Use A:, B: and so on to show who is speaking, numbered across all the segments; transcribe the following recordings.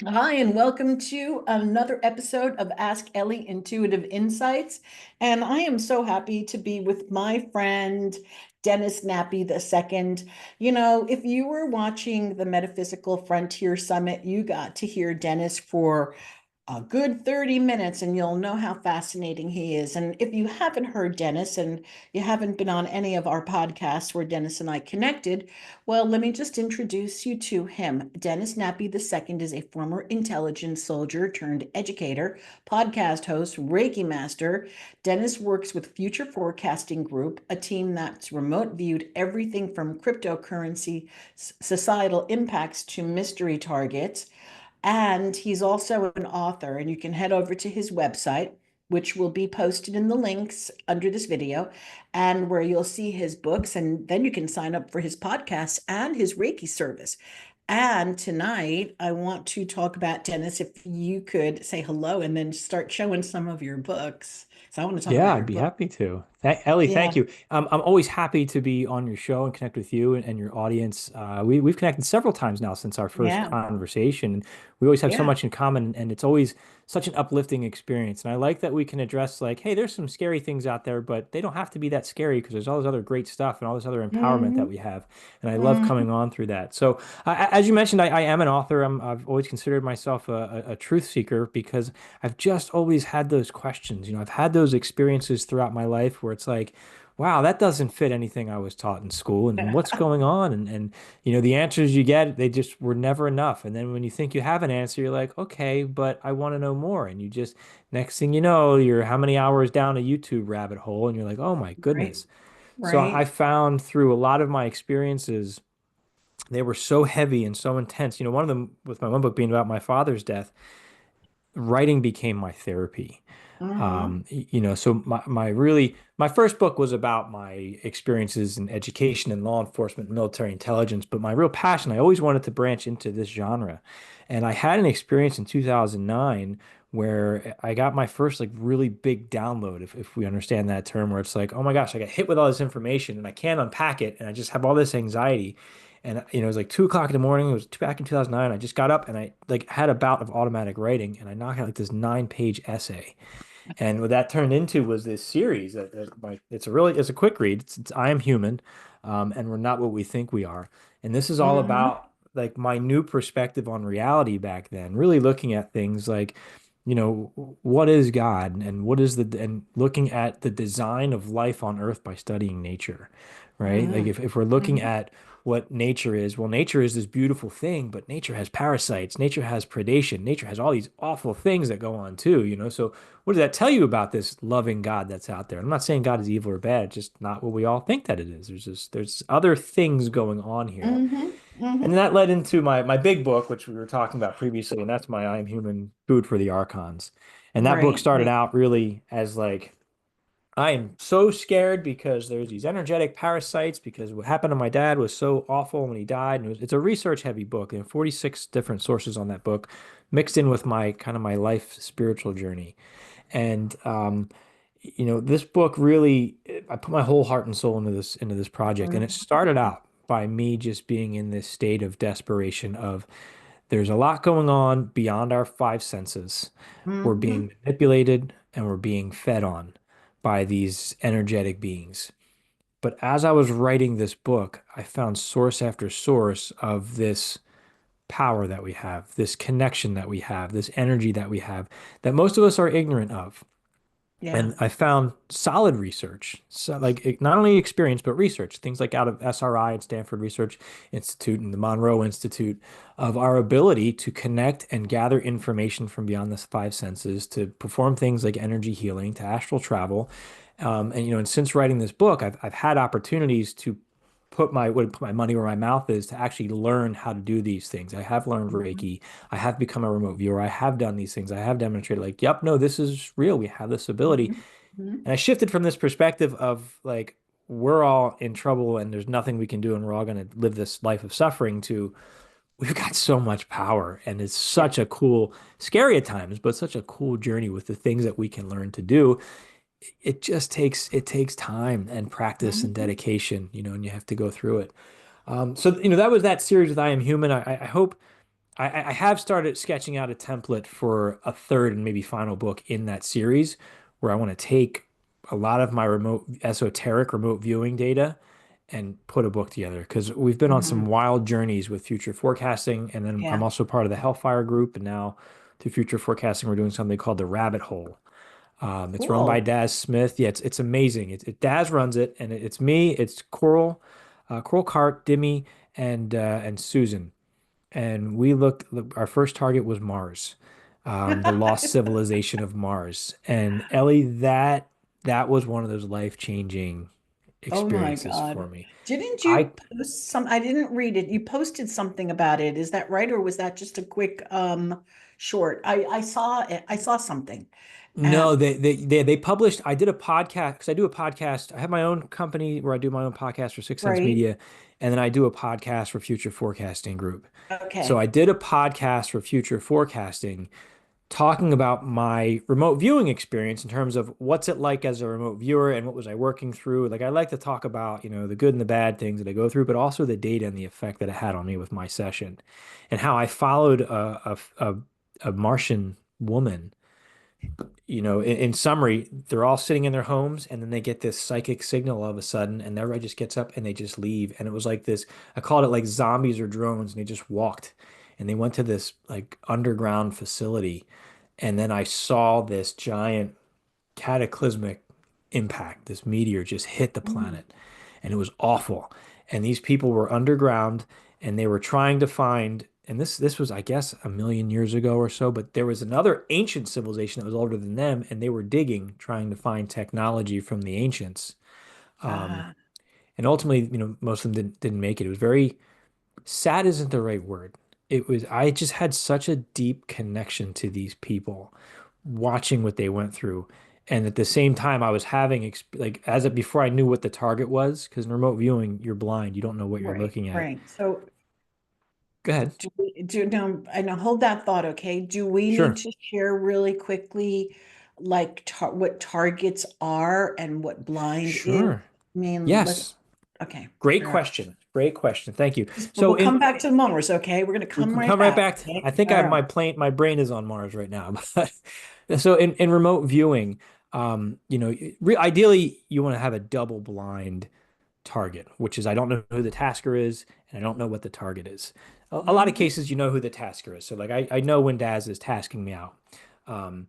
A: Hi, and welcome to another episode of Ask Ellie Intuitive Insights. And I am so happy to be with my friend Dennis Nappi II. If you were watching the Metaphysical Frontier Summit, you got to hear Dennis for a good 30 minutes and you'll know how fascinating he is. And if you haven't heard Dennis and you haven't been on any of our podcasts where Dennis and I connected, well, let me just introduce you to him. Dennis Nappi II is a former intelligence soldier turned educator, podcast host, Reiki Master. Dennis works with Future Forecasting Group, a team that's remote viewed everything from cryptocurrency, societal impacts to mystery targets. And he's also an author, and you can head over to his website, which will be posted in the links under this video, and where you'll see his books. And then you can sign up for his podcast and his Reiki service. And tonight, I want to talk about Dennis. If you could say hello and then start showing some of your books. So I want to talk
B: Yeah,
A: about your
B: I'd be
A: book.
B: happy to. Ellie, thank
A: Yeah.
B: you. I'm always happy to be on your show and connect with you and your audience. We've connected several times now since our first
A: Yeah.
B: conversation. We always have so
A: Yeah.
B: much in common, and it's always such an uplifting experience. And I like that we can address like, hey, there's some scary things out there, but they don't have to be that scary because there's all this other great stuff and all this other empowerment that
A: Hmm.
B: we have. And I love
A: Hmm.
B: coming on through that. So, as you mentioned, I am an author. I've always considered myself a truth seeker because I've just always had those questions. I've had those experiences throughout my life where it's like, wow, that doesn't fit anything I was taught in school, and what's going on? And the answers you get, they just were never enough. And then when you think you have an answer, you're like, okay, but I want to know more. And you just, next thing you know, you're how many hours down a YouTube rabbit hole, and you're like, oh my
A: Right.
B: goodness. So I
A: Right.
B: found through a lot of my experiences, they were so heavy and so intense. One of them with my one book being about my father's death, writing became my therapy.
A: Uh-huh.
B: So my first book was about my experiences in education and law enforcement, military intelligence, but my real passion, I always wanted to branch into this genre. And I had an experience in 2009 where I got my first like really big download, if we understand that term, where it's like, oh my gosh, I got hit with all this information and I can't unpack it, and I just have all this anxiety. And it was like 2 o'clock in the morning. It was back in 2009. I just got up and I like had a bout of automatic writing, and I knocked out like this 9-page essay. And what that turned into was this series it's a quick read. It's I Am Human, and we're not what we think we are. And this is all
A: Uh-huh.
B: about like my new perspective on reality back then, really looking at things like, what is God and what is and looking at the design of life on Earth by studying nature, right? Like
A: Uh-huh.
B: if we're looking
A: Mhm.
B: at what nature is, well, nature is this beautiful thing, but nature has parasites, nature has predation, nature has all these awful things that go on too. So what does that tell you about this loving God that's out there? I'm not saying God is evil or bad, it's just not what we all think that it is. There's other things going on here.
A: Mhm.
B: And then
A: Mhm.
B: that led into my big book, which we were talking about previously, and that's my I Am Human Food for the Archons. And that book
A: Right,
B: started
A: right.
B: out really as like I am so scared because there's these energetic parasites because what happened to my dad was so awful when he died. And it's a research heavy book, and 46 different sources on that book mixed in with my kind of my life spiritual journey. And this book really, I put my whole heart and soul into this project, and it
A: Mhm.
B: started out by me just being in this state of desperation of there's a lot going on beyond our five senses. We're
A: Mhm.
B: being manipulated and we're being fed on by these energetic beings. But as I was writing this book, I found source after source of this power that we have, this connection that we have, this energy that we have that most of us are ignorant of.
A: Yeah.
B: And I found solid research, so like not only experience, but research, things like out of SRI and Stanford Research Institute and the Monroe Institute of our ability to connect and gather information from beyond the five senses to perform things like energy healing, to astral travel. And since writing this book, I've had opportunities to put my money where my mouth is to actually learn how to do these things. I have learned
A: Mhm.
B: Reiki. I have become a remote viewer. I have done these things. I have demonstrated like, yep, no, this is real. We have this ability.
A: Mhm. Mhm.
B: And I shifted from this perspective of like, we're all in trouble and there's nothing we can do and we're all going to live this life of suffering to we've got so much power and it's
A: Yeah.
B: such a cool, scary at times, but such a cool journey with the things that we can learn to do. It takes time and practice and
A: Mhm.
B: dedication, and you have to go through it. So that was that series with I Am Human. I hope I have started sketching out a template for a third and maybe final book in that series where I want to take a lot of my remote esoteric remote viewing data and put a book together because we've been on some
A: Hmm.
B: wild journeys with future forecasting. And then I'm
A: Yeah.
B: also part of the Hellfire group. And now through future forecasting, we're doing something called the Rabbit Hole. It's run by
A: Cool.
B: Daz Smith. Yeah, it's amazing. Daz runs it, and it's me, it's Coral, Coral Cart, Dimmy, and Susan. And we looked. Our first target was Mars, the lost civilization of Mars. And Ellie, that was one of those life-changing
A: Oh my
B: experiences for
A: God.
B: me.
A: Didn't
B: I
A: you post some? I didn't read it. You posted something about it. Is that right? Or was that just a quick short? I saw it. I saw something.
B: No, they published. I did a podcast because I do a podcast. I have my own company where I do my own podcast for Six Sense
A: Right.
B: Media, and then I do a podcast for Future Forecasting Group. So I
A: Okay.
B: did a podcast for Future Forecasting talking about my remote viewing experience in terms of what's it like as a remote viewer and what was I working through. Like I like to talk about, the good and the bad things that I go through, but also the data and the effect that it had on me with my session and how I followed a Martian woman. In summary, they're all sitting in their homes and then they get this psychic signal all of a sudden and everybody just gets up and they just leave. And it was like this, I called it like zombies or drones, and they just walked and they went to this like underground facility. And then I saw this giant cataclysmic impact. This meteor just hit the
A: Mm.
B: planet and it was awful. And these people were underground and they were trying to find, and this was, I guess, a million years ago or so, but there was another ancient civilization that was older than them, and they were digging, trying to find technology from the ancients. Um,
A: Ah,
B: and ultimately, most of them didn't make it. It was very sad isn't the right word. I just had such a deep connection to these people, watching what they went through. And at the same time, I was having like before I knew what the target was, because in remote viewing, you're blind. You don't know what you're
A: right,
B: looking at.
A: right. So
B: Go ahead.
A: do we do now I know hold that thought, okay? Do we need
B: Sure.
A: to share really quickly like what targets are and what blind is?
B: Sure.
A: I mean, let's
B: Yes.
A: okay.
B: Great
A: All right.
B: question. Great question. Thank you.
A: We'll
B: So
A: come back to Mars, okay? We're gonna
B: we
A: come
B: can
A: right
B: come right
A: back.
B: back. I
A: Okay.
B: think I
A: All
B: have
A: right.
B: my brain is on Mars right now. But so in remote viewing, ideally you want to have a double blind target, which is I don't know who the tasker is and I don't know what the target is. A lot of
A: Mhm.
B: cases you know who the tasker is. So like I know when Daz is tasking me out. Um,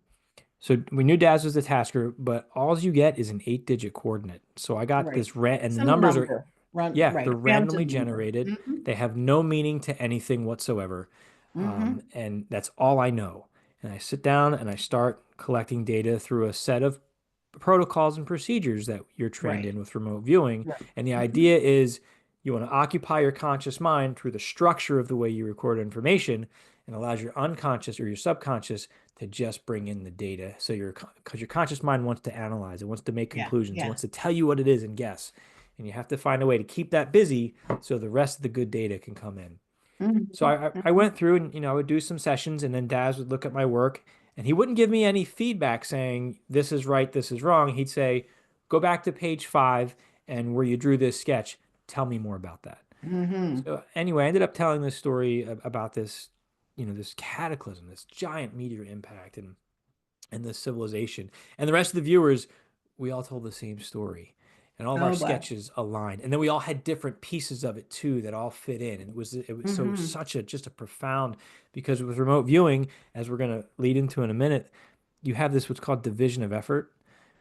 B: so we knew Daz was the tasker, but all you get is an 8-digit coordinate. So I got
A: Right.
B: this ran and the
A: Some
B: numbers are
A: number. Run
B: yeah,
A: right.
B: they're
A: Random
B: randomly
A: number.
B: generated.
A: Hmm.
B: They have no meaning to anything whatsoever.
A: Hmm.
B: And that's all I know. And I sit down and I start collecting data through a set of protocols and procedures that you're trained
A: Right.
B: in with remote viewing.
A: Right.
B: And the
A: Hmm.
B: idea is you want to occupy your conscious mind through the structure of the way you record information and allows your unconscious or your subconscious to just bring in the data. So because your conscious mind wants to analyze, it wants to make
A: Yeah.
B: conclusions, it
A: Yeah.
B: wants to tell you what it is and guess. And you have to find a way to keep that busy so the rest of the good data can come in.
A: Hmm.
B: So I
A: Hmm.
B: went through and I would do some sessions and then Daz would look at my work and he wouldn't give me any feedback saying this is right, this is wrong. He'd say, go back to page 5 and where you drew this sketch, tell me more about that.
A: Hmm.
B: So anyway, I ended up telling this story about this, this cataclysm, this giant meteor impact and the civilization. And the rest of the viewers, we all told the same story. And all of our
A: Oh, boy.
B: sketches aligned. And then we all had different pieces of it too that all fit in. And it was
A: Hmm.
B: such a just a profound because with remote viewing, as we're gonna lead into in a minute, you have this what's called division of effort,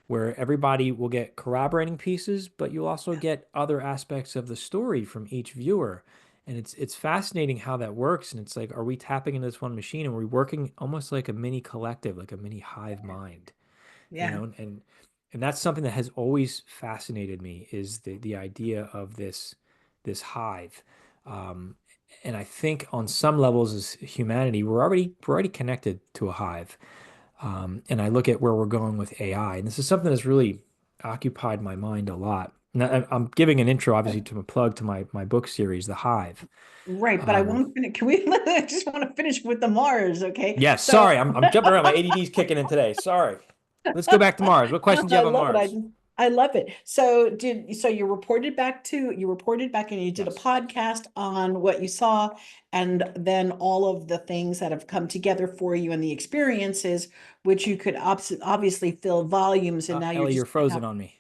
B: where everybody will get corroborating pieces, but you'll also get other aspects of the story from each viewer. And it's fascinating how that works. And it's like, are we tapping into this one machine and we're working almost like a mini collective, like a mini hive mind,
A: Yeah.
B: and that's something that has always fascinated me is the idea of this hive. Um, and I think on some levels as humanity, we're already connected to a hive. And I look at where we're going with AI, and this is something that's really occupied my mind a lot. Now, I'm giving an intro, obviously, to a plug to my book series, The Hive.
A: Right. But I
B: Um,
A: want to finish. Can we? I just want to finish with the Mars. Okay.
B: yeah,
A: So
B: sorry, I'm jumping around. My ADD's kicking in today. Sorry. Let's go back to Mars. What questions do you
A: I
B: have on
A: love it.
B: Mars?
A: I love it. So you reported back and you did a
B: Yes.
A: podcast on what you saw and then all of the things that have come together for you and the experiences, which you could obviously fill volumes and now you're
B: Ellie, you're
A: just
B: frozen on me.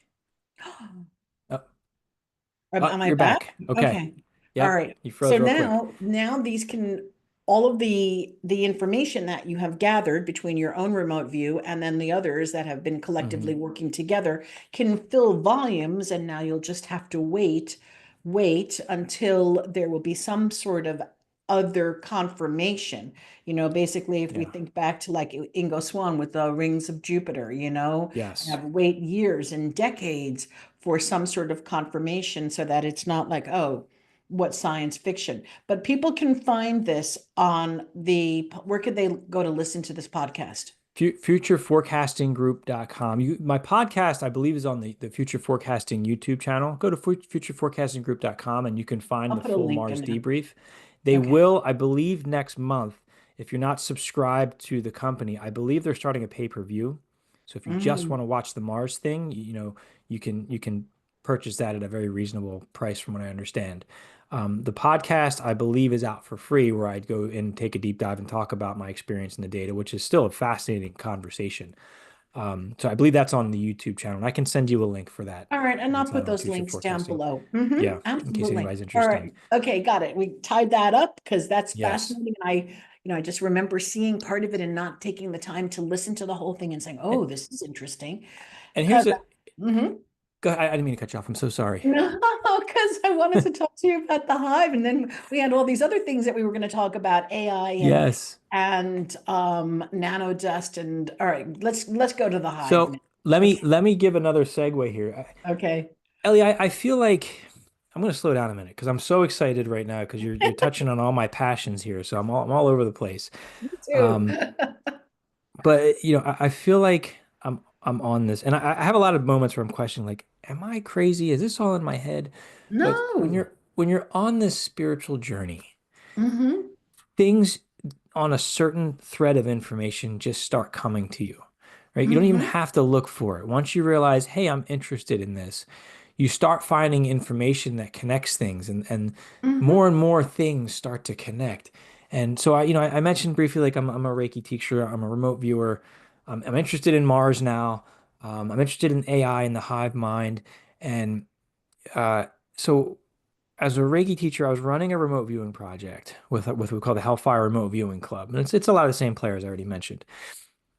B: Oh,
A: Am I
B: you're
A: back?
B: back. Okay.
A: Okay. All
B: Yep.
A: right.
B: You
A: So
B: froze real quick.
A: now these can all of the information that you have gathered between your own remote view and then the others that have been
B: Hmm.
A: collectively working together can fill volumes, and now you'll just have to wait until there will be some sort of other confirmation. Basically, if we
B: Yeah.
A: think back to like Ingo Swann with the rings of Jupiter,
B: Yes.
A: have wait years and decades for some sort of confirmation so that it's not like, oh, what science fiction. But people can find this on where could they go to listen to this podcast?
B: Futureforecastinggroup.com. My podcast, I believe, is on the Future Forecasting YouTube channel. Go to futureforecastinggroup.com and you can find
A: I'll
B: the
A: put a
B: full
A: link
B: Mars
A: in there.
B: debrief. They
A: Okay.
B: will, I believe, next month, if you're not subscribed to the company, I believe they're starting a pay-per-view. So if you just
A: Mm.
B: want to watch the Mars thing, you can purchase that at a very reasonable price from what I understand. The podcast, I believe, is out for free, where I'd go and take a deep dive and talk about my experience in the data, which is still a fascinating conversation. So I believe that's on the YouTube channel, and I can send you a link for that
A: All right, and
B: if
A: I'll
B: it's not
A: put
B: on
A: those
B: future
A: links down
B: forecasting.
A: below.
B: Yeah, in case
A: Absolutely.
B: anybody's
A: All
B: interested.
A: right. Okay, got it. We tied that up because that's
B: Yes.
A: fascinating. And I just remember seeing part of it and not taking the time to listen to the whole thing and saying,
B: And,
A: "Oh, this is interesting."
B: and
A: Because
B: here's a
A: Mhm.
B: go ahead, I didn't mean to cut you off. I'm so sorry.
A: No, because I wanted to talk to you about the hive, and then we had all these other things that we were going to talk about, AI
B: Yes.
A: and nanodust, and all right, let's go to the hive now.
B: So let me
A: Okay,
B: let me give another segue here.
A: okay.
B: Ellie, I feel like I'm going to slow down a minute because I'm so excited right now because you're touching on all my passions here. So I'm all over the place.
A: Me too.
B: Um, but I feel like I'm on this, and I have a lot of moments where I'm questioning, like, am I crazy? Is this all in my head? But when
A: No.
B: you're on this spiritual journey,
A: Mm-hmm.
B: things on a certain thread of information just start coming to you, right? You don't even
A: Mm-hmm.
B: have to look for it. Once you realize, hey, I'm interested in this, you start finding information that connects things,
A: Mm-hmm.
B: and more things start to connect. And so I mentioned briefly, like I'm a Reiki teacher, I'm a remote viewer, I'm interested in Mars now, I'm interested in AI and the hive mind, and uh, so as a Reiki teacher, I was running a remote viewing project with what we call the Hellfire Remote Viewing Club, and it's a lot of the same players I already mentioned.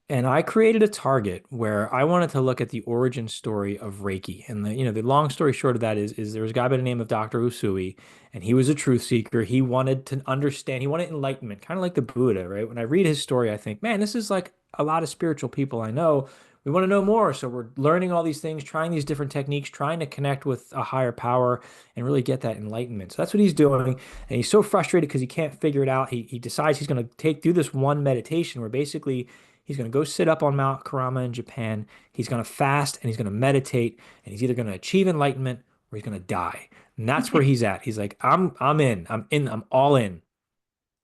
B: And I created a target where I wanted to look at the origin story of Reiki. And the long story short of that is there was a guy by the name of Dr. Usui, and he was a truth seeker. He wanted to understand, he wanted enlightenment, kind of like the Buddha, right? When I read his story, I think, man, this is like a lot of spiritual people I know. We want to know more. So we're learning all these things, trying these different techniques, trying to connect with a higher power and really get that enlightenment. So that's what he's doing. And he's so frustrated because he can't figure it out. He decides he's going to do this one meditation where basically he's going to go sit up on Mount Karama in Japan. He's going to fast and he's going to meditate, and he's either going to achieve enlightenment or he's going to die. And that's where he's at. He's like, I'm in. I'm all in.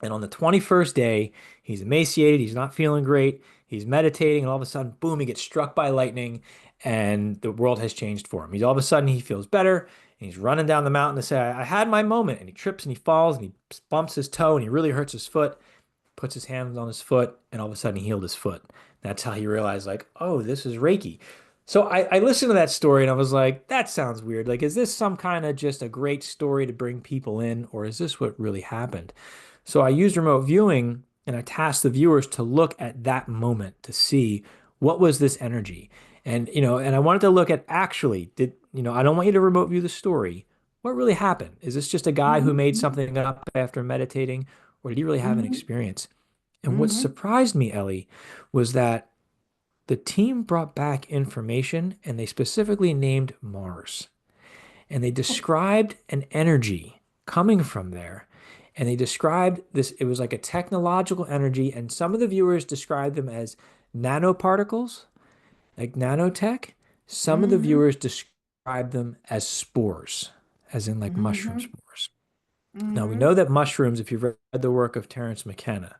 B: And on the 21st day, he's emaciated, he's not feeling great, he's meditating, and all of a sudden, boom, he gets struck by lightning, and the world has changed for him. He's all of a sudden he feels better, and he's running down the mountain to say, I had my moment, and he trips and he falls and he bumps his toe and he really hurts his foot, puts his hands on his foot, and all of a sudden he healed his foot. That's how he realized, like, oh, this is Reiki. So I listened to that story and I was like, that sounds weird. Like, is this some kind of just a great story to bring people in, or is this what really happened? So I used remote viewing and I tasked the viewers to look at that moment to see what was this energy. And I wanted to look at actually, I don't want you to remote view the story. What really happened? Is this just a guy who made
A: Mm-hmm.
B: something up after meditating, or did he really have an
A: Mm-hmm.
B: experience? And what
A: Mm-hmm.
B: surprised me, Ellie, was that the team brought back information and they specifically named Mars. And they described an energy coming from there. And they described this, it was like a technological energy. And some of the viewers described them as nanoparticles, like nanotech. Some of the
A: Mm-hmm.
B: viewers described them as spores, as in like mushroom
A: Mm-hmm.
B: spores. Now, we
A: Mm-hmm.
B: know that mushrooms, if you've read the work of Terence McKenna,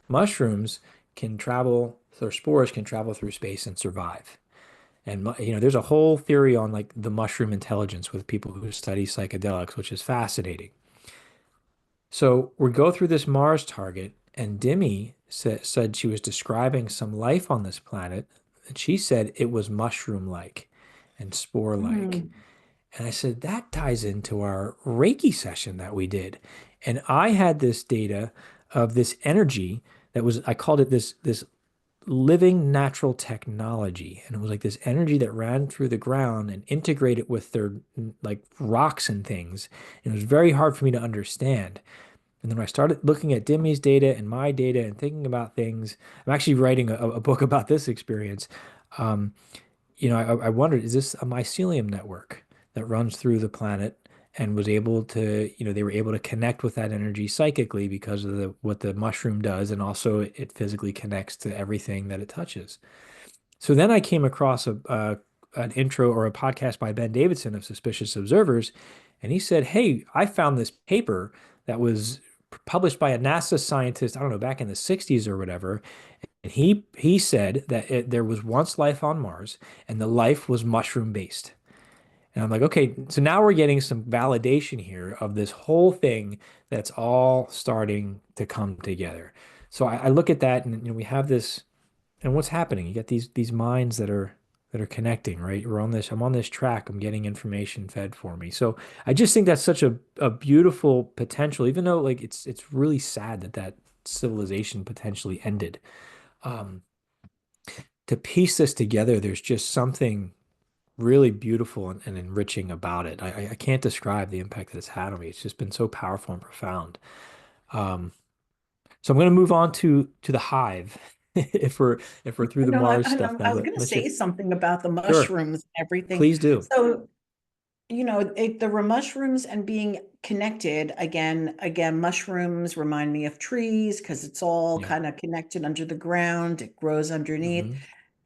B: mushrooms can travel, their spores can travel through space and survive. And there's a whole theory on like the mushroom intelligence with people who study psychedelics, which is fascinating. So we go through this Mars target, and Dimi said she was describing some life on this planet, and she said it was mushroom-like and spore-like.
A: Mm.
B: And I said, that ties into our Reiki session that we did. And I had this data of this energy that was, I called it this living natural technology. And it was like this energy that ran through the ground and integrated with their like rocks and things. And it was very hard for me to understand. And then when I started looking at Dimi's data and my data and thinking about things, I'm actually writing a book about this experience. Um, I wondered, is this a mycelium network that runs through the planet and was able to, they were able to connect with that energy psychically because of what the mushroom does, and also it physically connects to everything that it touches. So then I came across an intro or a podcast by Ben Davidson of Suspicious Observers, and he said, "Hey, I found this paper that was published by a NASA scientist, I don't know, back in the 60s or whatever, and he said that there was once life on Mars, and the life was mushroom based." And I'm like, okay, so now we're getting some validation here of this whole thing that's all starting to come together. So I look at that, and we have this, and what's happening? You get these minds that are connecting, right? I'm on this track. I'm getting information fed for me. So I just think that's such a beautiful potential, even though like it's really sad that that civilization potentially ended. Um, to piece this together, there's just something really beautiful and enriching about it. I can't describe the impact that it's had on me. It's just been so powerful and profound. Um, so I'm going to move on to the hive. If we're through the
A: No,
B: Mars stuff
A: I
B: now,
A: was
B: but
A: going to
B: let's just
A: say something about the
B: sure,
A: mushrooms and everything.
B: please do.
A: So, the mushrooms and being connected again, mushrooms remind me of trees because it's all
B: Yep.
A: kind of connected under the ground. It grows underneath
B: Hmm.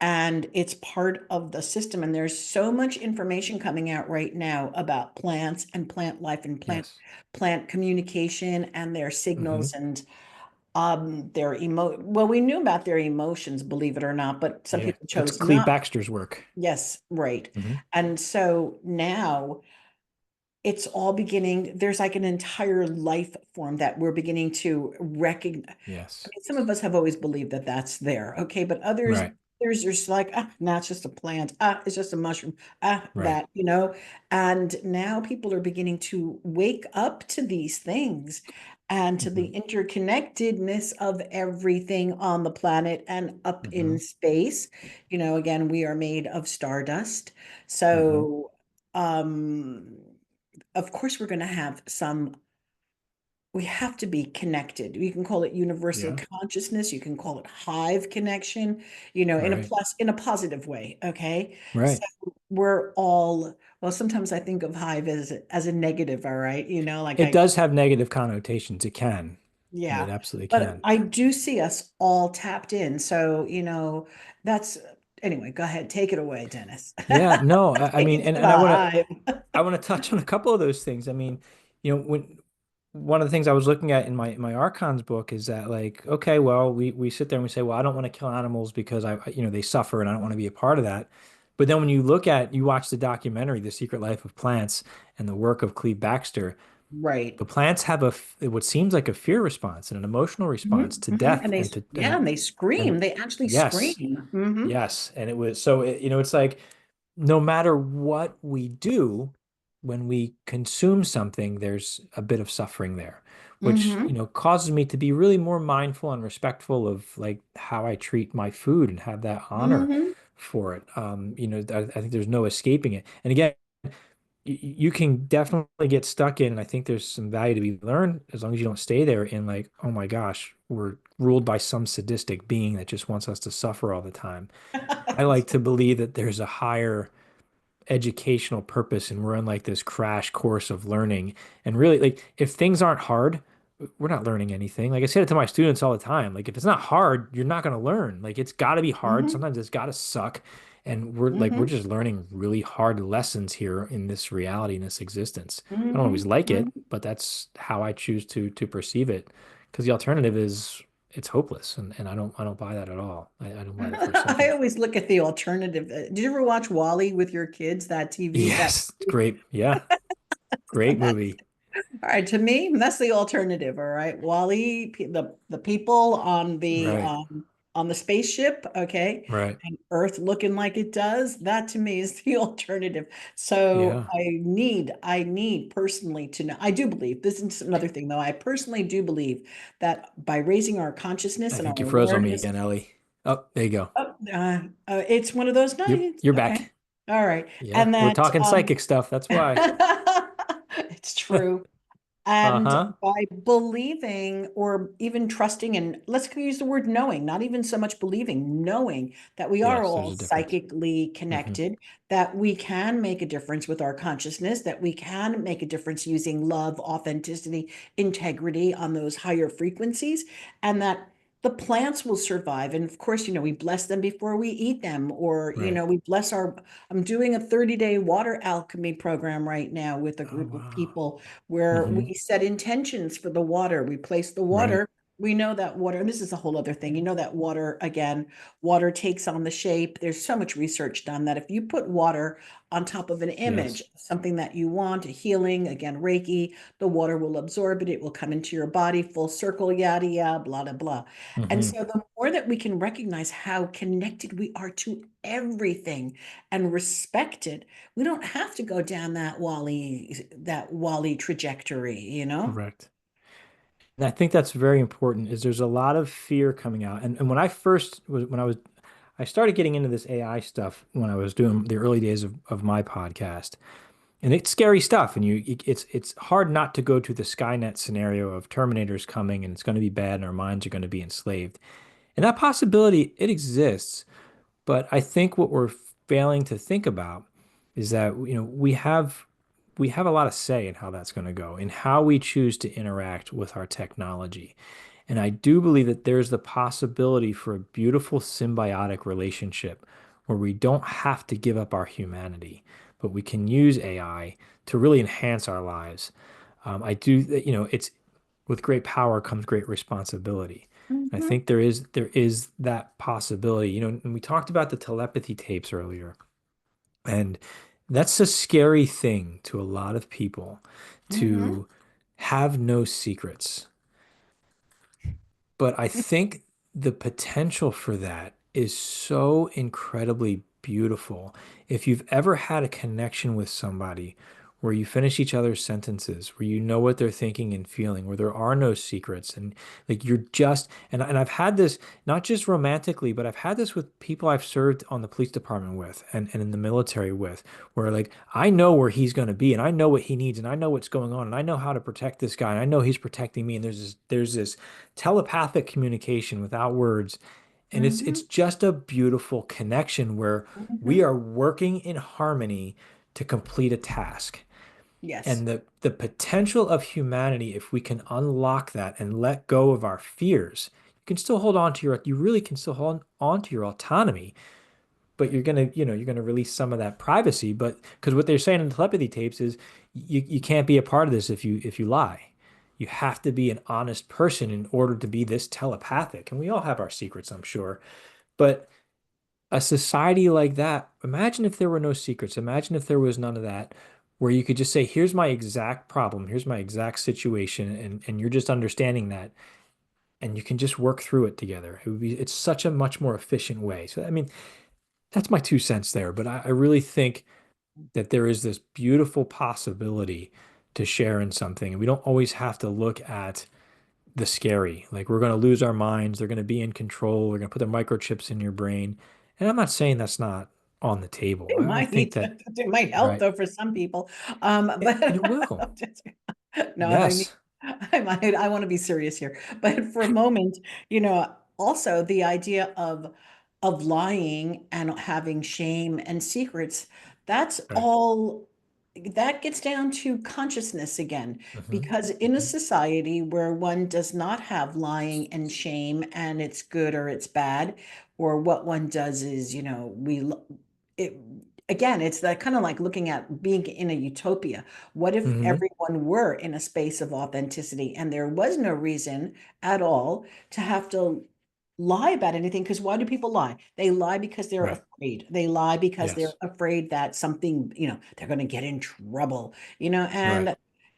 A: and it's part of the system. And there's so much information coming out right now about plants and plant life and
B: Yes.
A: plant communication and their
B: Hmm.
A: signals and well, we knew about their emotions, believe it or not, but some
B: Yeah.
A: people
B: That's
A: chose
B: Cleve
A: not.
B: Baxter's work.
A: Yes, right.
B: Hmm.
A: And so now it's all beginning, there's like an entire life form that we're beginning to recognize. I
B: Yes.
A: mean, some of us have always believed that that's there, okay, but
B: Right.
A: others are just like, ah, nah, it's just a plant, ah, it's just a mushroom, ah,
B: Right.
A: that. And now people are beginning to wake up to these things and to
B: Hmm.
A: the interconnectedness of everything on the planet and up in
B: Hmm.
A: space. Again, we are made of stardust.
B: Hmm.
A: So, um, of course, we're going to have we have to be connected. You can call it universal
B: Yeah.
A: consciousness. You can call it hive connection,
B: Right.
A: in a positive way. Okay. So
B: Right.
A: we're all, well, sometimes I think of hive as a negative. All right. Like
B: It does have negative connotations. It can. It
A: yeah,
B: absolutely
A: but
B: can.
A: I do see us all tapped in. So, that's, anyway, go ahead. Take it away, Dennis.
B: Yeah, no, I
A: Take
B: mean,
A: it to
B: and
A: the hive.
B: I want to touch on a couple of those things. I mean, when one of the things I was looking at in my archons book is that like, okay, well, we sit there and we say, well, I don't want to kill animals because they suffer and I don't want to be a part of that. But then when you watch the documentary, The Secret Life of Plants, and the work of Cleve Baxter,
A: Right.
B: the plants have what seems like a fear response and an emotional response
A: Mhm,
B: to
A: mhm.
B: death and to
A: Yeah, and they scream.
B: and
A: They actually
B: yes.
A: scream. Hmm.
B: Yes, and it was so it's like no matter what we do, when we consume something, there's a bit of suffering there, which
A: Hmm.
B: causes me to be really more mindful and respectful of like how I treat my food and have that honor
A: Hmm.
B: for it. I think there's no escaping it. And again, you can definitely get stuck in, and I think there's some value to be learned as long as you don't stay there in like, oh my gosh, we're ruled by some sadistic being that just wants us to suffer all the time. I like to believe that there's a higher educational purpose and we're in like this crash course of learning. And really, like, if things aren't hard, we're not learning anything. Like I say it to my students all the time. Like, if it's not hard, you're not going to learn. Like, it's got to be hard.
A: Hmm.
B: Sometimes it's got to suck. And we're
A: Hmm.
B: just learning really hard lessons here in this reality, in this existence. I don't
A: Hmm.
B: always like it,
A: Hmm.
B: but that's how I choose to perceive it. Because the alternative is it's hopeless, and I don't buy that at all. I don't buy that for a
A: I
B: second.
A: always look at the alternative. Did you ever watch Wally with your kids? That TV, that
B: Yes, it's great. Yeah, great
A: that's
B: movie.
A: all right. To me, that's the alternative. All right, Wally, the people
B: Right,
A: on the spaceship, okay,
B: right.
A: and Earth looking like it does. That to me is the alternative. So
B: Yeah.
A: I need personally to know. I do believe this is another thing, though. I personally do believe that by raising our consciousness
B: I
A: and our
B: think you froze on me
A: awareness.
B: again, Ellie. Oh, there you go.
A: Oh, it's one of those
B: You're
A: nights.
B: you're
A: Okay.
B: back.
A: All right.
B: Yeah,
A: And
B: we're
A: that
B: talking psychic stuff. That's why.
A: it's true. And
B: Uh-huh.
A: by believing or even trusting, and let's use the word knowing, not even so much believing, knowing that we are
B: Yes, there's
A: all
B: a difference.
A: psychically
B: Hmm.
A: connected, that we can make a difference with our consciousness, that we can make a difference using love, authenticity, integrity on those higher frequencies, and that the plants will survive. And of course, we bless them before we eat them, or,
B: Right.
A: we bless I'm doing a 30-day water alchemy program right now with a
B: Oh,
A: group of
B: wow.
A: people where
B: Hmm.
A: we set intentions for the water. We place the
B: Right.
A: water. We know that water, and this is a whole other thing. You know that water, again, water takes on the shape. There's so much research done that if you put water on top of an image,
B: Yes.
A: something that you want, a healing, again, Reiki, the water will absorb it. It will come into your body, full circle, yada, yada, blah, blah, blah. And
B: Hmm.
A: so the more that we can recognize how connected we are to everything and respect it, we don't have to go down that Wally trajectory.
B: Correct. And I think that's very important is there's a lot of fear coming out. And when I first was when I started getting into this AI stuff when I was doing the early days of my podcast. And it's scary stuff. And it's hard not to go to the Skynet scenario of Terminators coming and it's going to be bad and our minds are going to be enslaved. And that possibility, it exists. But I think what we're failing to think about is that, we have a lot of say in how that's going to go, in how we choose to interact with our technology. And I do believe that there's the possibility for a beautiful symbiotic relationship where we don't have to give up our humanity, but we can use AI to really enhance our lives. I do, it's with great power comes great responsibility. I
A: Mhm.
B: think there is that possibility. And we talked about the telepathy tapes earlier, and that's a scary thing to a lot of people
A: Mhm.
B: to have no secrets. But I think the potential for that is so incredibly beautiful. If you've ever had a connection with somebody where you finish each other's sentences, where you know what they're thinking and feeling, where there are no secrets, and like you're just, and I've had this not just romantically, but I've had this with people I've served on the police department with and in the military with, where like I know where he's going to be and I know what he needs and I know what's going on and I know how to protect this guy and I know he's protecting me and there's this telepathic communication without words. And it's
A: Mhm.
B: just a beautiful connection where we
A: Mhm.
B: are working in harmony to complete a task.
A: Yes.
B: And the potential of humanity, if we can unlock that and let go of our fears, you really can still hold on to your autonomy, but you're gonna release some of that privacy. But because what they're saying in the telepathy tapes is you can't be a part of this if you lie. You have to be an honest person in order to be this telepathic. And we all have our secrets, I'm sure. But a society like that, imagine if there were no secrets. Imagine if there was none of that, where you could just say, here's my exact problem, here's my exact situation, and you're just understanding that, and you can just work through it together. It's such a much more efficient way. So, I mean, that's my 2 cents there, but I really think that there is this beautiful possibility to share in something. And we don't always have to look at the scary. Like we're going to lose our minds. They're going to be in control. They're going to put their microchips in your brain. And I'm not saying that's not on the table.
A: It
B: I
A: might
B: think that,
A: it might help
B: right.
A: though for some people.
B: And
A: But
B: it will.
A: no, I mean,
B: Yes.
A: I want to be serious here. But for a moment, also the idea of lying and having shame and secrets, that's
B: Right.
A: all that gets down to consciousness again.
B: Hmm.
A: Because in a
B: Hmm.
A: society where one does not have lying and shame and it's good or it's bad, or what one does is, it. again, it's that kind of like looking at being in a utopia. What if
B: Hmm.
A: everyone were in a space of authenticity and there was no reason at all to have to lie about anything? Because why do people lie? They lie because they're
B: Right.
A: afraid. They lie because they're
B: Yes.
A: afraid that something, they're going to get in trouble,
B: Right.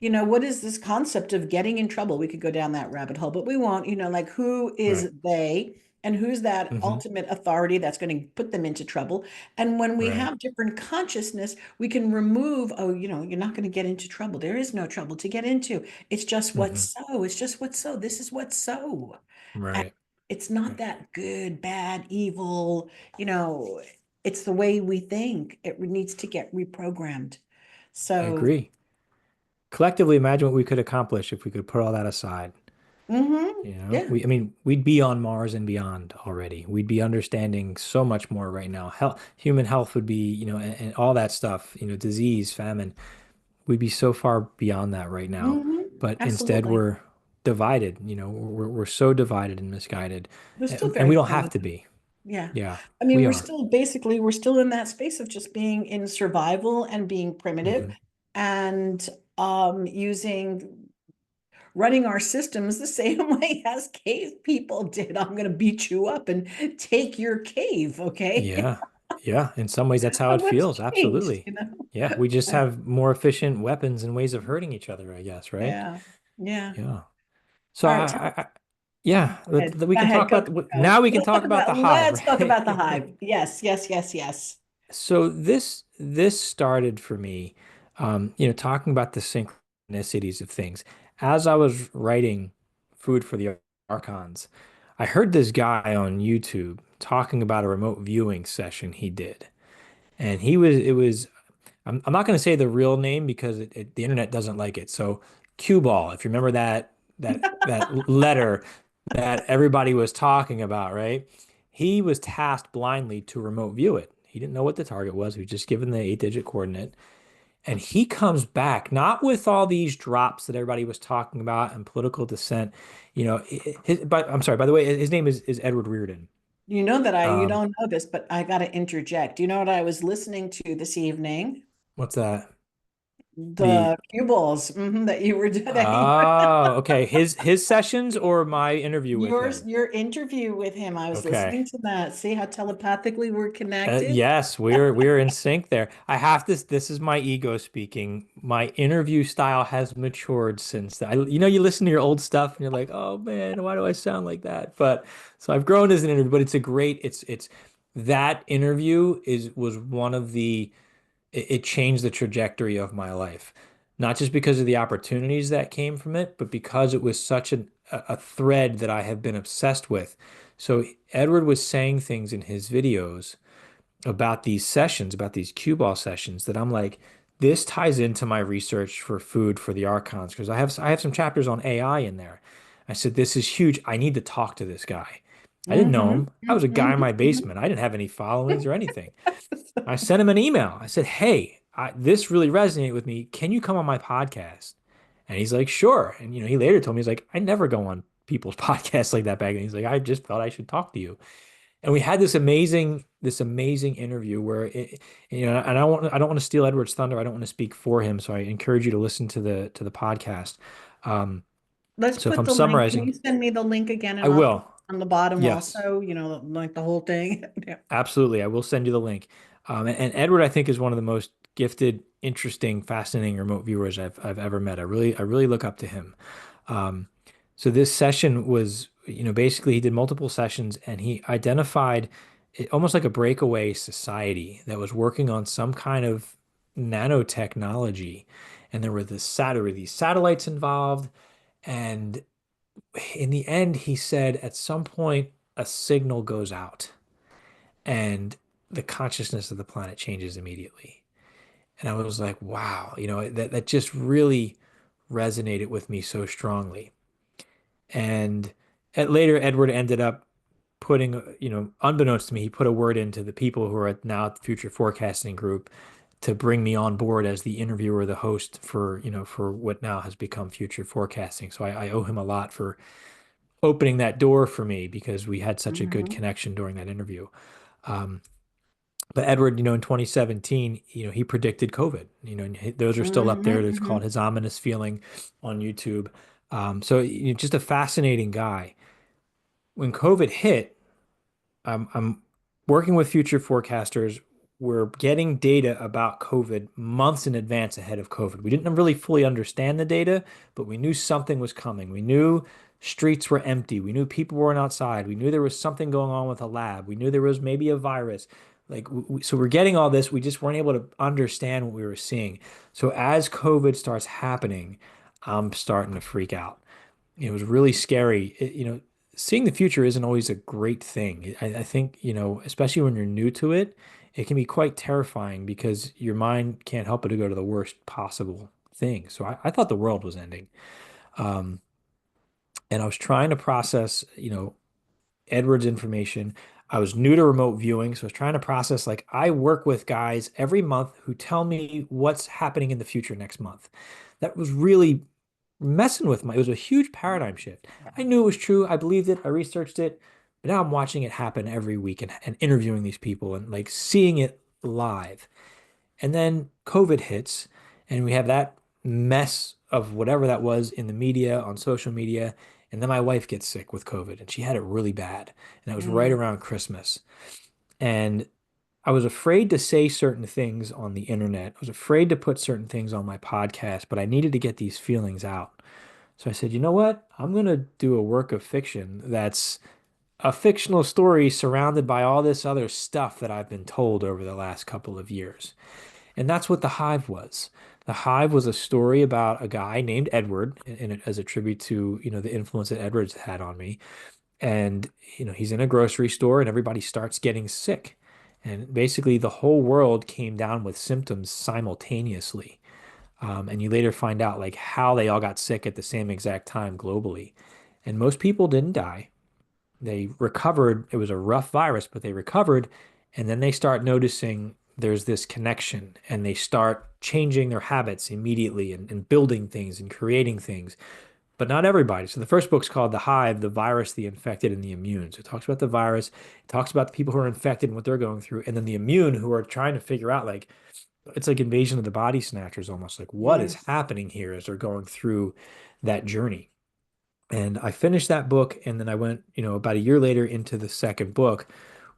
A: and what is this concept of getting in trouble? We could go down that rabbit hole, but we won't, like who
B: Right.
A: is they and who's that
B: Hmm.
A: ultimate authority that's going to put them into trouble? And when we
B: Right.
A: have different consciousness, we can remove, oh, you're not going to get into trouble. There is no trouble to get into. It's just
B: Hmm.
A: what's so. It's just what's so. This is what's so. And
B: Right.
A: it's not
B: Right.
A: that good, bad, evil, you know, it's the way we think. It needs to get reprogrammed.
B: I
A: So,
B: agree. Collectively, imagine what we could accomplish if we could put all that aside.
A: yeah.
B: I mean, we'd be on Mars and beyond already. We'd be understanding so much more right now. Human health would be, and all that stuff, disease, famine. We'd be so far beyond that right now. But instead,
A: Absolutely.
B: we're divided. We're so divided and misguided,
A: We're still
B: and
A: very
B: we don't have to
A: primitive.
B: be.
A: Yeah.
B: Yeah,
A: I mean,
B: we
A: we're
B: are.
A: still basically, we're still in that space of just being in survival and being primitive
B: Hmm.
A: and using running our systems the same way as cave people did. I'm going to beat you up and take your cave, okay?
B: Yeah, yeah. In some ways, that's how
A: But
B: it
A: what's
B: feels.
A: changed,
B: Absolutely. Yeah, we just have more efficient weapons and ways of hurting each other, I guess, right?
A: Yeah. Yeah.
B: Yeah. So
A: All right. Tell
B: yeah,
A: me,
B: we
A: go
B: can
A: ahead.
B: talk
A: Go,
B: about
A: go.
B: now we can talk about the hive,
A: Let's talk
B: right?
A: about the hive. Yes, yes, yes, yes.
B: So this started for me, talking about the synchronicities of things. As I was writing Food for the Archons, I heard this guy on YouTube talking about a remote viewing session he did. And it was, I'm not going to say the real name because the internet doesn't like it. So cue ball, if you remember that letter that everybody was talking about, right? He was tasked blindly to remote view it. He didn't know what the target was. He was just given the 8-digit coordinate. And he comes back, not with all these drops that everybody was talking about and political dissent. But I'm sorry, by the way, his name is Edward Reordan.
A: You
B: Um,
A: don't know this, but I got to interject. You know what I was listening to this evening?
B: what's that? The
A: The cue balls that you were that you
B: Oh, okay. His sessions or my interview with him?
A: your interview with him. I was
B: Okay.
A: listening to that. See how telepathically we're connected?
B: Yes, we're in sync there. I have this. This is my ego speaking. My interview style has matured since then. You listen to your old stuff and you're like, oh man, why do I sound like that? But so I've grown as an interview, but it's that interview was one of it changed the trajectory of my life. Not just because of the opportunities that came from it, but because it was such a thread that I have been obsessed with. So Edward was saying things in his videos about these sessions, about these cue ball sessions, that I'm like, this ties into my research for food for the archons because I have some chapters on AI in there. I said, this is huge. I need to talk to this guy. I didn't know
A: Mm-hmm.
B: him. I was a guy in my
A: Mm-hmm.
B: basement. I didn't have any followings or anything. I sent him an email. I said, hey, this really resonated with me. Can you come on my podcast? And he's like, sure. And he later told me, he's like, I never go on people's podcasts like that back then. He's like, I just thought I should talk to you. And we had this amazing interview where and I don't want to steal Edward's thunder. I don't want to speak for him. So I encourage you to listen to the podcast. Um,
A: Let's
B: so if
A: put
B: I'm
A: the link. Can you
B: summarizing,
A: send me the link again
B: I
A: and I'll put
B: will.
A: it on the bottom
B: Yes.
A: also, like the whole thing. Yeah.
B: Absolutely. I will send you the link. And Edward, I think, is one of the most gifted, interesting, fascinating remote viewers I've ever met. I really look up to him. Um, so this session was, basically he did multiple sessions and he identified almost like a breakaway society that was working on some kind of nanotechnology. And there were these satellites involved. And in the end, he said at some point a signal goes out and the consciousness of the planet changes immediately. And I was like, wow, that just really resonated with me so strongly. And later, Edward ended up putting, unbeknownst to me, he put a word into the people who are at now at the Future Forecasting Group to bring me on board as the interviewer, the host for what now has become Future Forecasting. So I owe him a lot for opening that door for me because we had such a good
A: Mhm.
B: connection during that interview. Um, But Edward, in 2017, he predicted COVID. And those are still up there. There's called
A: Hmm.
B: His Ominous Feeling on YouTube. So just a fascinating guy. When COVID hit, I'm working with future forecasters. We're getting data about COVID months in advance ahead of COVID. We didn't really fully understand the data, but we knew something was coming. We knew streets were empty. We knew people weren't outside. We knew there was something going on with a lab. We knew there was maybe a virus. So we're getting all this. We just weren't able to understand what we were seeing. So as COVID starts happening, I'm starting to freak out. It was really scary. Seeing the future isn't always a great thing. I think, especially when you're new to it, it can be quite terrifying because your mind can't help but to go to the worst possible thing. So I thought the world was ending. Um, and I was trying to process, Edward's information. I was new to remote viewing, so I was trying to process like I work with guys every month who tell me what's happening in the future next month. That was really messing with it was a huge paradigm shift. I knew it was true. I believed it. I researched it. But now I'm watching it happen every week and interviewing these people and like seeing it live. And then COVID hits, and we have that mess of whatever that was in the media, on social media. And then my wife gets sick with COVID, and she had it really bad. And that was right
A: Mm.
B: around Christmas. And I was afraid to say certain things on the internet. I was afraid to put certain things on my podcast, but I needed to get these feelings out. So I said, you know what? I'm going to do a work of fiction that's a fictional story surrounded by all this other stuff that I've been told over the last couple of years. And that's what The Hive was. The Hive was a story about a guy named Edward, as a tribute to, the influence that Edward's had on me. And, he's in a grocery store and everybody starts getting sick. And basically, the whole world came down with symptoms simultaneously. And you later find out like how they all got sick at the same exact time globally. And most people didn't die. They recovered. It was a rough virus, but they recovered. And then they start noticing there's this connection and they start changing their habits immediately and building things and creating things. But not everybody. So the first book's called The Hive, the virus, the infected, and the immune. So it talks about the virus, it talks about the people who are infected and what they're going through, and then the immune who are trying to figure out like it's like Invasion of the Body Snatchers almost like what is
A: Mm.
B: happening here as they're going through that journey. And I finished that book, and then I went, about a year later into the second book,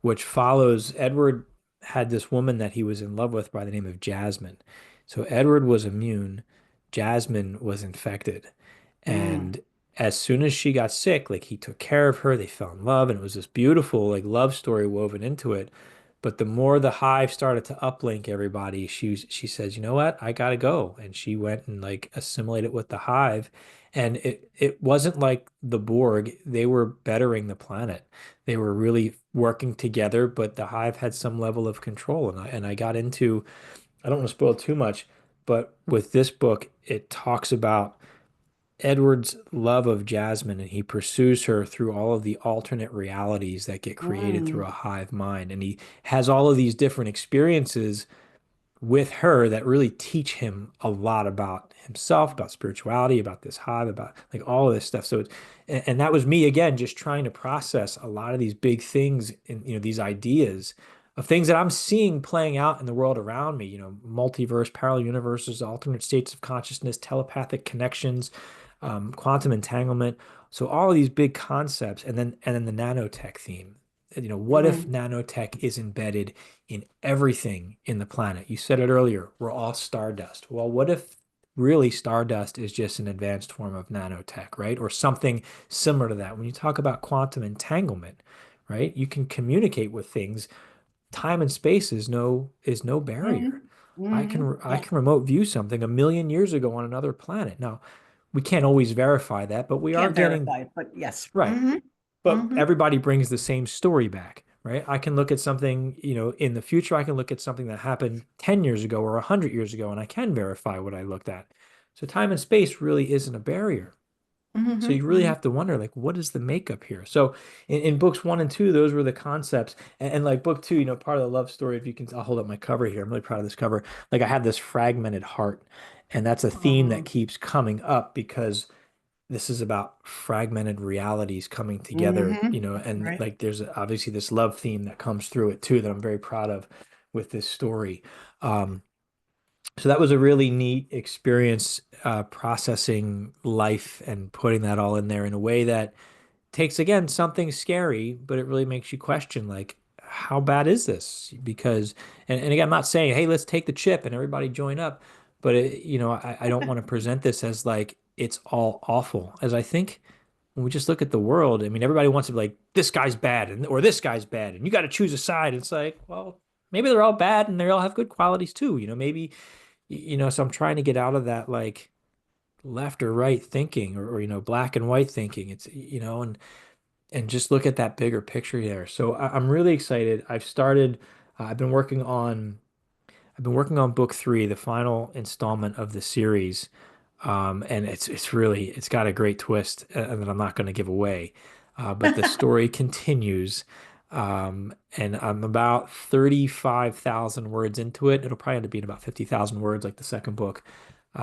B: which follows Edward had this woman that he was in love with by the name of Jasmine. So Edward was immune, Jasmine was infected.
A: Mm.
B: And as soon as she got sick, like he took care of her, they fell in love, and it was this beautiful like love story woven into it. But the more the hive started to uplink everybody, she says, you know what? I gotta go. And she went and like assimilated with the hive. And it wasn't like the Borg. They were bettering the planet. They were really working together, but the hive had some level of control. And I got into, I don't want to spoil too much, but with this book, it talks about Edward's love of Jasmine, and he pursues her through all of the alternate realities that get created through
A: Mm.
B: a hive mind. And he has all of these different experiences with her that really teach him a lot about himself, about spirituality, about this hive, about like all of this stuff. So, and that was me again, just trying to process a lot of these big things and these ideas of things that I'm seeing playing out in the world around me. Multiverse, parallel universes, alternate states of consciousness, telepathic connections, quantum entanglement. So all of these big concepts, and then the nanotech theme. What if
A: Mm.
B: nanotech is embedded in everything in the planet? You said it earlier, we're all stardust. Well, what if really stardust is just an advanced form of nanotech, right? Or something similar to that. When you talk about quantum entanglement, right? You can communicate with things. Time and space is no barrier.
A: Mm.
B: I
A: Hmm.
B: can I
A: Yeah.
B: can remote view something a million years ago on another planet. Now, we can't always verify that, but we are
A: Can't
B: getting
A: verify it, but yes.
B: right.
A: Hmm.
B: But
A: Hmm.
B: everybody brings the same story back, right? I can look at something, in the future, I can look at something that happened 10 years ago or 100 years ago, and I can verify what I looked at. So time and space really isn't a barrier. So
A: Hmm.
B: you really
A: Hmm.
B: have to wonder, like, what is the makeup here? So in books one and two, those were the concepts. And like book two, part of the love story, if you can, I'll hold up my cover here. I'm really proud of this cover. Like I have this fragmented heart, and that's a theme that keeps coming up because this is about fragmented realities coming together,
A: Hmm.
B: and
A: Right.
B: like there's obviously this love theme that comes through it too that I'm very proud of. with this story. Um, so that was a really neat experience, processing life and putting that all in there in a way that takes, again, something scary, but it really makes you question, like, how bad is this? Because, and again, I'm not saying, hey, let's take the chip and everybody join up, but I don't want to present this as like it's all awful. As I think when we just look at the world, I mean, everybody wants to be like, this guy's bad and or this guy's bad, and you got to choose a side. It's like, well, maybe they're all bad and they all have good qualities too. Maybe, so I'm trying to get out of that like left or right thinking or black and white thinking. It's, and just look at that bigger picture there. So I'm really excited. I've been working on book three, the final installment of the series. And it's got a great twist that I'm not going to give away. But the story continues. And I'm about 35,000 words into it. It'll probably end up being about 50,000 words like the second book.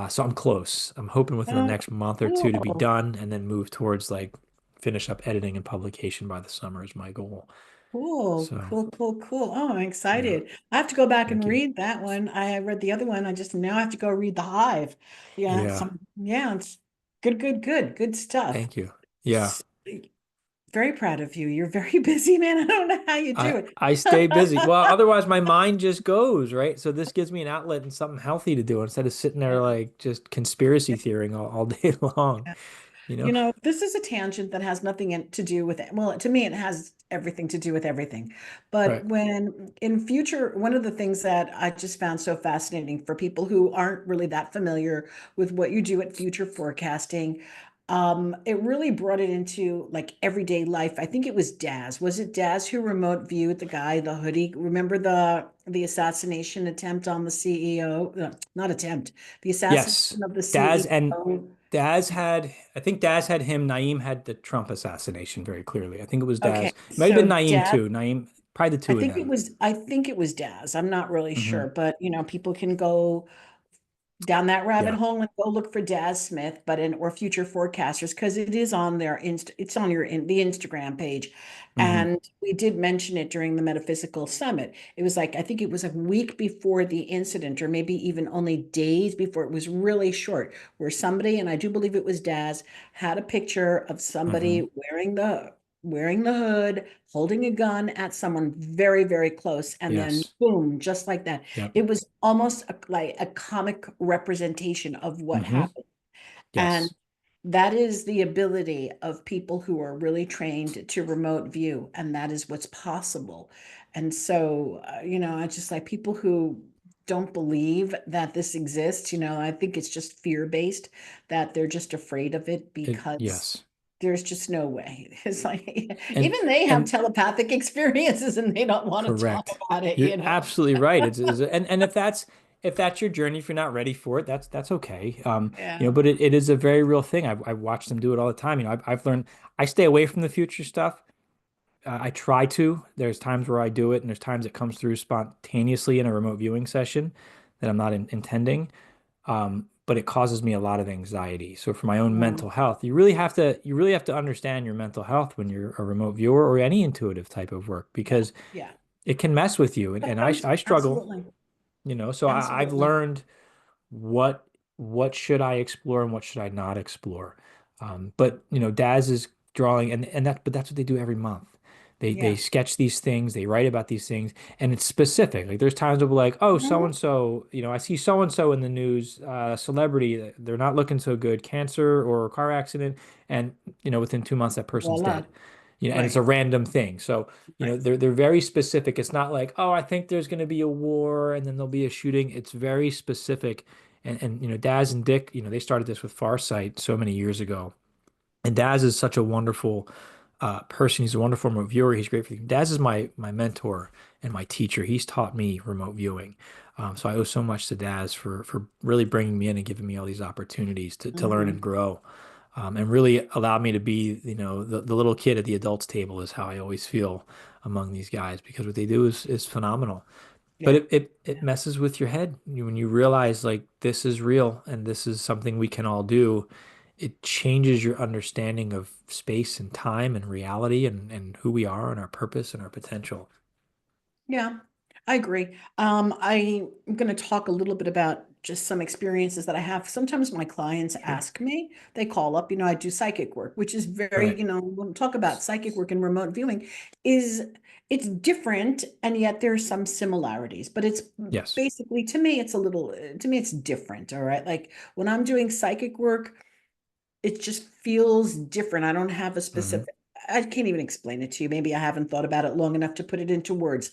B: So I'm close. I'm hoping within the
A: Oh,
B: next month or two to be
A: cool.
B: done and then move towards like finish up editing and publication by the summer is my goal.
A: Cool,
B: So
A: cool, cool, cool. Oh, I'm
B: yeah,
A: excited. I have to go back and
B: thank you.
A: read that one. I read the other one. I just now have to go read The Hive. Yeah,
B: Yeah,
A: some yeah, it's good, good, good, good stuff.
B: thank you. Yeah.
A: S- Very proud of you. You're very busy, man. I don't know how you do
B: I
A: it.
B: I stay busy. Well, otherwise my mind just goes, right? So this gives me an outlet and something healthy to do instead of sitting there
A: Yeah.
B: like just conspiracy theorying all day long, you know?
A: This is a tangent that has nothing to do with it. Well, to me, it has everything to do with everything. But
B: Right.
A: when in future, one of the things that I just found so fascinating for people who aren't really that familiar with what you do at future forecasting, it really brought it into like everyday life. I think it was Daz. Was it Daz who remote viewed the guy, the hoodie? Remember the assassination attempt on the CEO? Not attempt, the
B: Yes.
A: assassination of the
B: Daz and
A: CEO.
B: I think Daz had him, Naeem had the Trump assassination very clearly. I think it was
A: Okay,
B: Daz. It might have been
A: so
B: Naeem
A: Daz,
B: too. Naeem, probably the two of them.
A: I think it was Daz. I'm not really
B: Hmm.
A: sure, but people can go down that rabbit
B: Yeah.
A: hole and go look for Daz Smith, but in or future forecasters because it is on their it's on your in the Instagram page.
B: Hmm.
A: And we did mention it during the metaphysical summit. It was like I think it was a week before the incident, or maybe even only days before. It was really short, where somebody, and I do believe it was Daz, had a picture of
B: Hmm.
A: somebody wearing the hood, holding a gun at someone very, very close, and then
B: Yes.
A: boom, just like that.
B: Yep.
A: It was almost like a comic representation of what
B: Hmm.
A: happened. And
B: Yes.
A: that is the ability of people who are really trained to remote view, and that is what's possible. And so, I just like people who don't believe that this exists, I think it's just fear-based, that they're just afraid of it because
B: Yes.
A: there's just no way. It's like
B: And
A: even they have
B: and
A: telepathic experiences and they don't want to talk
B: correct.
A: about
B: You're
A: it.
B: absolutely right. And if that's your journey, if you're not ready for it, that's okay.
A: Yeah.
B: But it is a very real thing. I've watched them do it all the time. I've learned I stay away from the future stuff. I try to. There's times where I do it, and there's times it comes through spontaneously in a remote viewing session that I'm not intending. But it causes me a lot of anxiety. So for my own
A: Mm,
B: mental health, you really have to understand your mental health when you're a remote viewer or any intuitive type of work
A: yeah.
B: because
A: Yeah.
B: it can mess with you. And I struggle,
A: Absolutely.
B: so I've
A: Absolutely.
B: learned what what should I explore and what should I not explore. But Daz is drawing, and that's what they do every month. They
A: Yeah.
B: sketch these things, they write about these things, and it's specific. Like there's times they'll be like, oh, so
A: Mhm.
B: and so, I see so and so in the news, celebrity, they're not looking so good, cancer or car accident, and within 2 months that person's
A: Voila.
B: dead. And it's
A: Right.
B: a random thing. So
A: Right.
B: they're very specific. It's not like, oh, I think there's going to be a war and then there'll be a shooting. It's very specific. And Daz and Dick, they started this with Farsight so many years ago. And Daz is such a wonderful person. He's a wonderful remote viewer. He's great for you. Daz is my mentor and my teacher. He's taught me remote viewing. So I owe so much to Daz for really bringing me in and giving me all these opportunities to learn and
A: Hmm.
B: grow. And really allowed me to be, the little kid at the adults table is how I always feel among these guys because what they do is phenomenal. But
A: Yeah.
B: it
A: Yeah.
B: messes with your head when you realize like this is real and this is something we can all do. It changes your understanding of space and time and reality and who we are and our purpose and our potential.
A: Yeah. I agree. I'm going to talk a little bit about just some experiences that I have. Sometimes my clients
B: Sure.
A: ask me, they call up, I do psychic work, which is very,
B: Right.
A: when we talk about psychic work and remote viewing, is it's different, and yet there's some similarities, but it's
B: Yes.
A: basically, to me, it's different. All right. Like when I'm doing psychic work, it just feels different. I don't have a
B: Hmm.
A: specific, I can't even explain it to you. Maybe I haven't thought about it long enough to put it into words.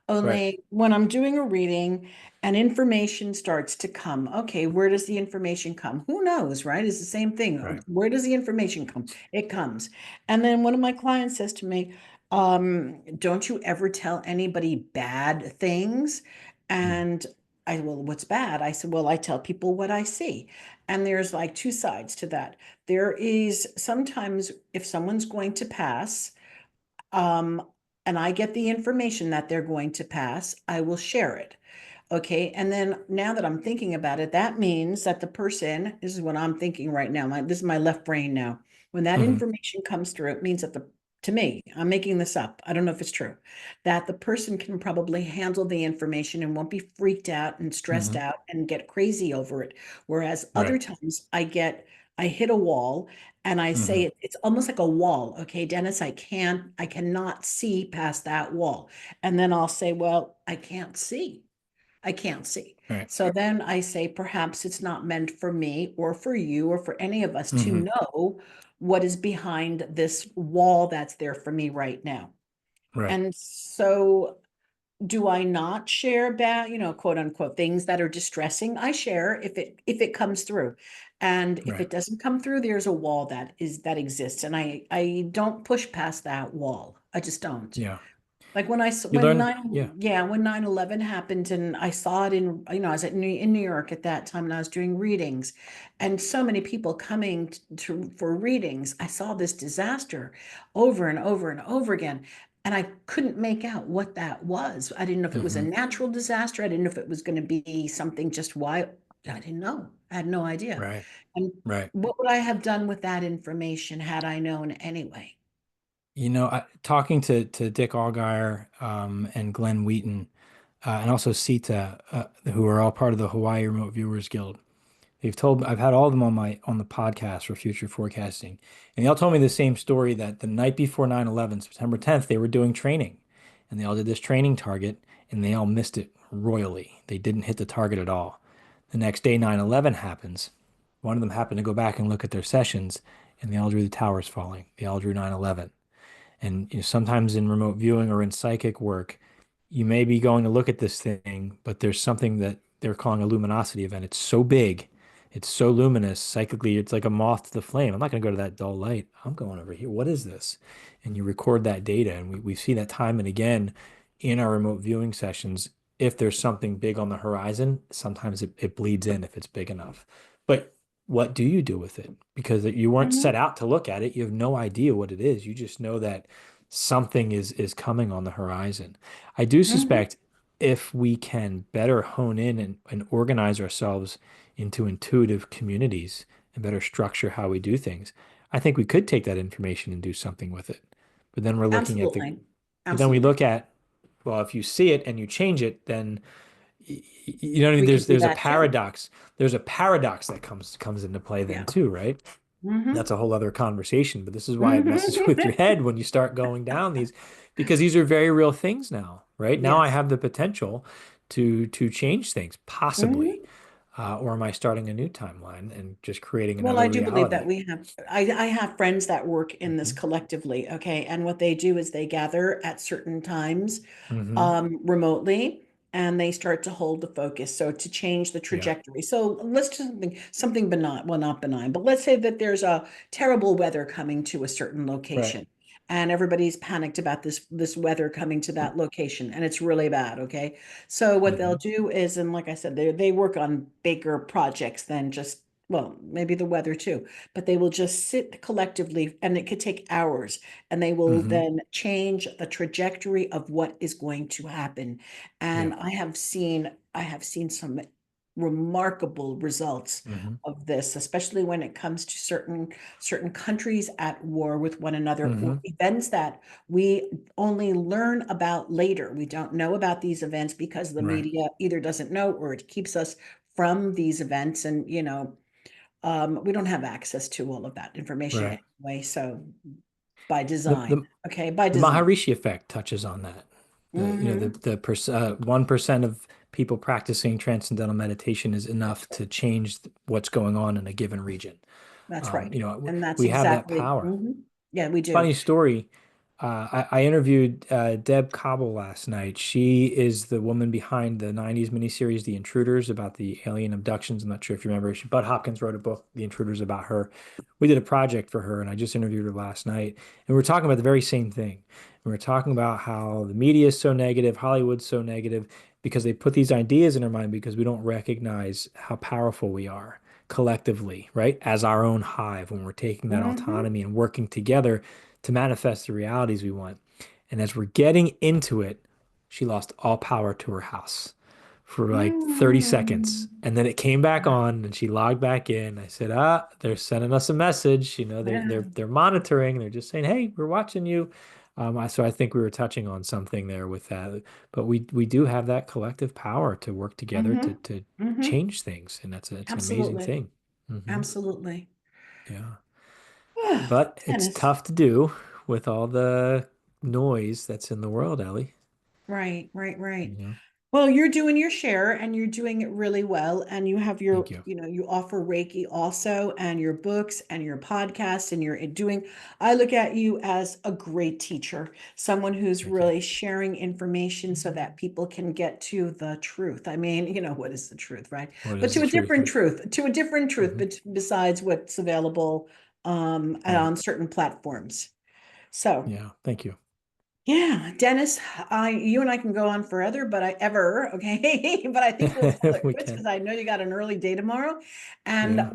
B: Right.
A: Only when I'm doing a reading and information starts to come, okay, where does the information come? Who knows, right? It's the same thing.
B: Right.
A: Where does the information come? It comes. And then one of my clients says to me, don't you ever tell anybody bad things?
B: Mm.
A: And well, what's bad? I said, well, I tell people what I see. And there's like two sides to that. There is sometimes if someone's going to pass, um, and I get the information that they're going to pass, I will share it. Okay. And then now that I'm thinking about it, that means that the person, this is what I'm thinking right now. This is my left brain now. When that
B: Hmm.
A: information comes through, it means that to me, I'm making this up. I don't know if it's true, that the person can probably handle the information and won't be freaked out and stressed
B: Hmm.
A: out and get crazy over it. Whereas other
B: Right.
A: times I hit a wall and I say
B: Hmm.
A: it's almost like a wall. Okay, Dennis, I cannot see past that wall. And then I'll say, well, I can't see. I can't see.
B: Right.
A: So then I say, perhaps it's not meant for me or for you or for any of us to
B: Hmm.
A: know what is behind this wall that's there for me right now.
B: Right.
A: And so do I not share bad, quote unquote, things that are distressing? I share if it comes through. And if
B: Right.
A: it doesn't come through, there's a wall that exists. And I don't push past that wall. I just don't.
B: Yeah.
A: Like when
B: You learn. Yeah.
A: when 9/11 happened and I saw it I was in New York at that time and I was doing readings and so many people coming for readings. I saw this disaster over and over and over again. And I couldn't make out what that was. I didn't know if it was a
B: Hmm.
A: natural disaster. I didn't know if it was going to be something just wild. I didn't know. I had no idea.
B: Right.
A: And
B: Right.
A: what would I have done with that information had I known anyway?
B: Talking to Dick Allgaier and Glenn Wheaton and also Sita, who are all part of the Hawaii Remote Viewers Guild. I've had all of them on the podcast for future forecasting, and they all told me the same story that the night before 9/11, September 10th, they were doing training, and they all did this training target, and they all missed it royally. They didn't hit the target at all. The next day, 9/11 happens. One of them happened to go back and look at their sessions, and they all drew the towers falling. They all drew 9/11. And sometimes in remote viewing or in psychic work, you may be going to look at this thing, but there's something that they're calling a luminosity event. It's so big, it's so luminous, psychically, it's like a moth to the flame. I'm not going to go to that dull light. I'm going over here. What is this? And you record that data. And we see that time and again in our remote viewing sessions. If there's something big on the horizon, sometimes it bleeds in if it's big enough. But what do you do with it? Because you weren't set
A: Hmm.
B: out to look at it. You have no idea what it is. You just know that something is coming on the horizon. I do
A: Hmm.
B: suspect if we can better hone in and organize ourselves into intuitive communities and better structure how we do things, I think we could take that information and do something with it. But then we're looking at
A: Absolutely.
B: but then we
A: Absolutely.
B: look at, well, if you see it and you change it, then you know what I mean?
A: We could do
B: There's a
A: that too.
B: paradox. There's a paradox that comes into play then
A: Yeah.
B: too, right?
A: Hmm.
B: That's a whole other conversation, but this is why it messes with your
A: Hmm.
B: head when you start going down these, because these are very real things now, right? Now I
A: Yes.
B: have the potential to change things, possibly.
A: Hmm.
B: Or am I starting a new timeline and just creating
A: Well,
B: another
A: I do believe that
B: reality?
A: I have friends that work in this
B: Hmm.
A: collectively, okay? And what they do is they gather at certain times
B: Hmm.
A: remotely and they start to hold the focus. So to change the
B: Yeah.
A: trajectory. So let's just something benign, well, not benign, but let's say that there's a terrible weather coming to a certain
B: Right.
A: location. And everybody's panicked about this weather coming to that location, and it's really bad. Okay, so what they'll
B: Hmm.
A: do is, and like I said, they work on bigger projects than just, well, maybe the weather too, but they will just sit collectively, and it could take hours, and they will
B: Hmm.
A: then change the trajectory of what is going to happen.
B: Yeah.
A: And I have seen some remarkable results
B: Hmm.
A: of this, especially when it comes to certain countries at war with one another, or
B: Hmm.
A: events that we only learn about later. We don't know about these events because the
B: Right.
A: media either doesn't know or it keeps us from these events. And, we don't have access to all of that information
B: Right.
A: anyway. So by
B: The
A: design,
B: the
A: okay, by
B: the
A: design.
B: Maharishi effect touches on that.
A: Hmm.
B: The 1% of people practicing transcendental meditation is enough to change what's going on in a given region.
A: That's right. And that's
B: We have that
A: exactly,
B: power.
A: yeah, we do.
B: Funny story. I interviewed Deb Cobble last night. She is the woman behind the 90s miniseries, The Intruders, about the alien abductions. I'm not sure if you remember. Bud Hopkins wrote a book, The Intruders, about her. We did a project for her, and I just interviewed her last night. And we were talking about the very same thing. We were talking about how the media is so negative, Hollywood's so negative, because they put these ideas in our mind because we don't recognize how powerful we are collectively, right? As our own hive, when we're taking that
A: Hmm.
B: autonomy and working together to manifest the realities we want. And as we're getting into it, she lost all power to her house for like 30 seconds.
A: Mm.
B: And then it came back on and she logged back in. I said, they're sending us a message. They're
A: Yeah.
B: they're they're monitoring. They're just saying, hey, we're watching you. So I think we were touching on something there with that. But we do have that collective power to work together
A: Hmm.
B: to
A: Hmm.
B: change things. And that's an amazing
A: Absolutely.
B: thing. Hmm.
A: Absolutely.
B: Yeah.
A: Ah,
B: But it's
A: Dennis.
B: tough to do with all the noise that's in the world, Ellie.
A: Right, right, right.
B: Yeah.
A: Well, you're doing your share and you're doing it really well. And you have
B: Thank you.
A: you offer Reiki also, and your books and your podcast, and you're doing, I look at you as a great teacher, someone who's
B: Thank you.
A: really sharing information so that people can get to the truth. I mean, what is the truth, right?
B: What
A: But
B: is the truth?
A: to a different truth,
B: Hmm.
A: but besides what's available
B: Right.
A: on certain platforms. So,
B: Yeah. Thank you.
A: yeah, Dennis, you and I can go on forever, okay? But I think we'll call it
B: We
A: quits
B: can.
A: because I know you got an early day tomorrow. And
B: Yeah.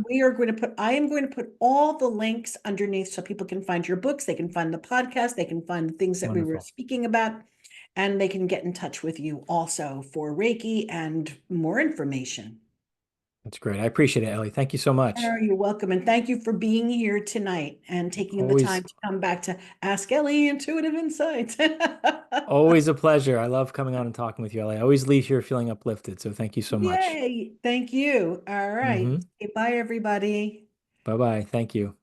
A: I am going to put all the links underneath so people can find your books, they can find the podcast, they can find the things that we were
B: Wonderful.
A: speaking about, and they can get in touch with you also for Reiki and more information.
B: That's great. I appreciate it, Ellie. Thank you so much.
A: Oh, you're welcome. And thank you for being here tonight and taking the
B: Always,
A: time to come back to Ask Ellie Intuitive Insights.
B: always a pleasure. I love coming on and talking with you, Ellie. I always leave here feeling uplifted. So thank you so much.
A: Yay. Thank you. All right.
B: Hmm.
A: Okay, bye, everybody.
B: Bye bye. Thank you.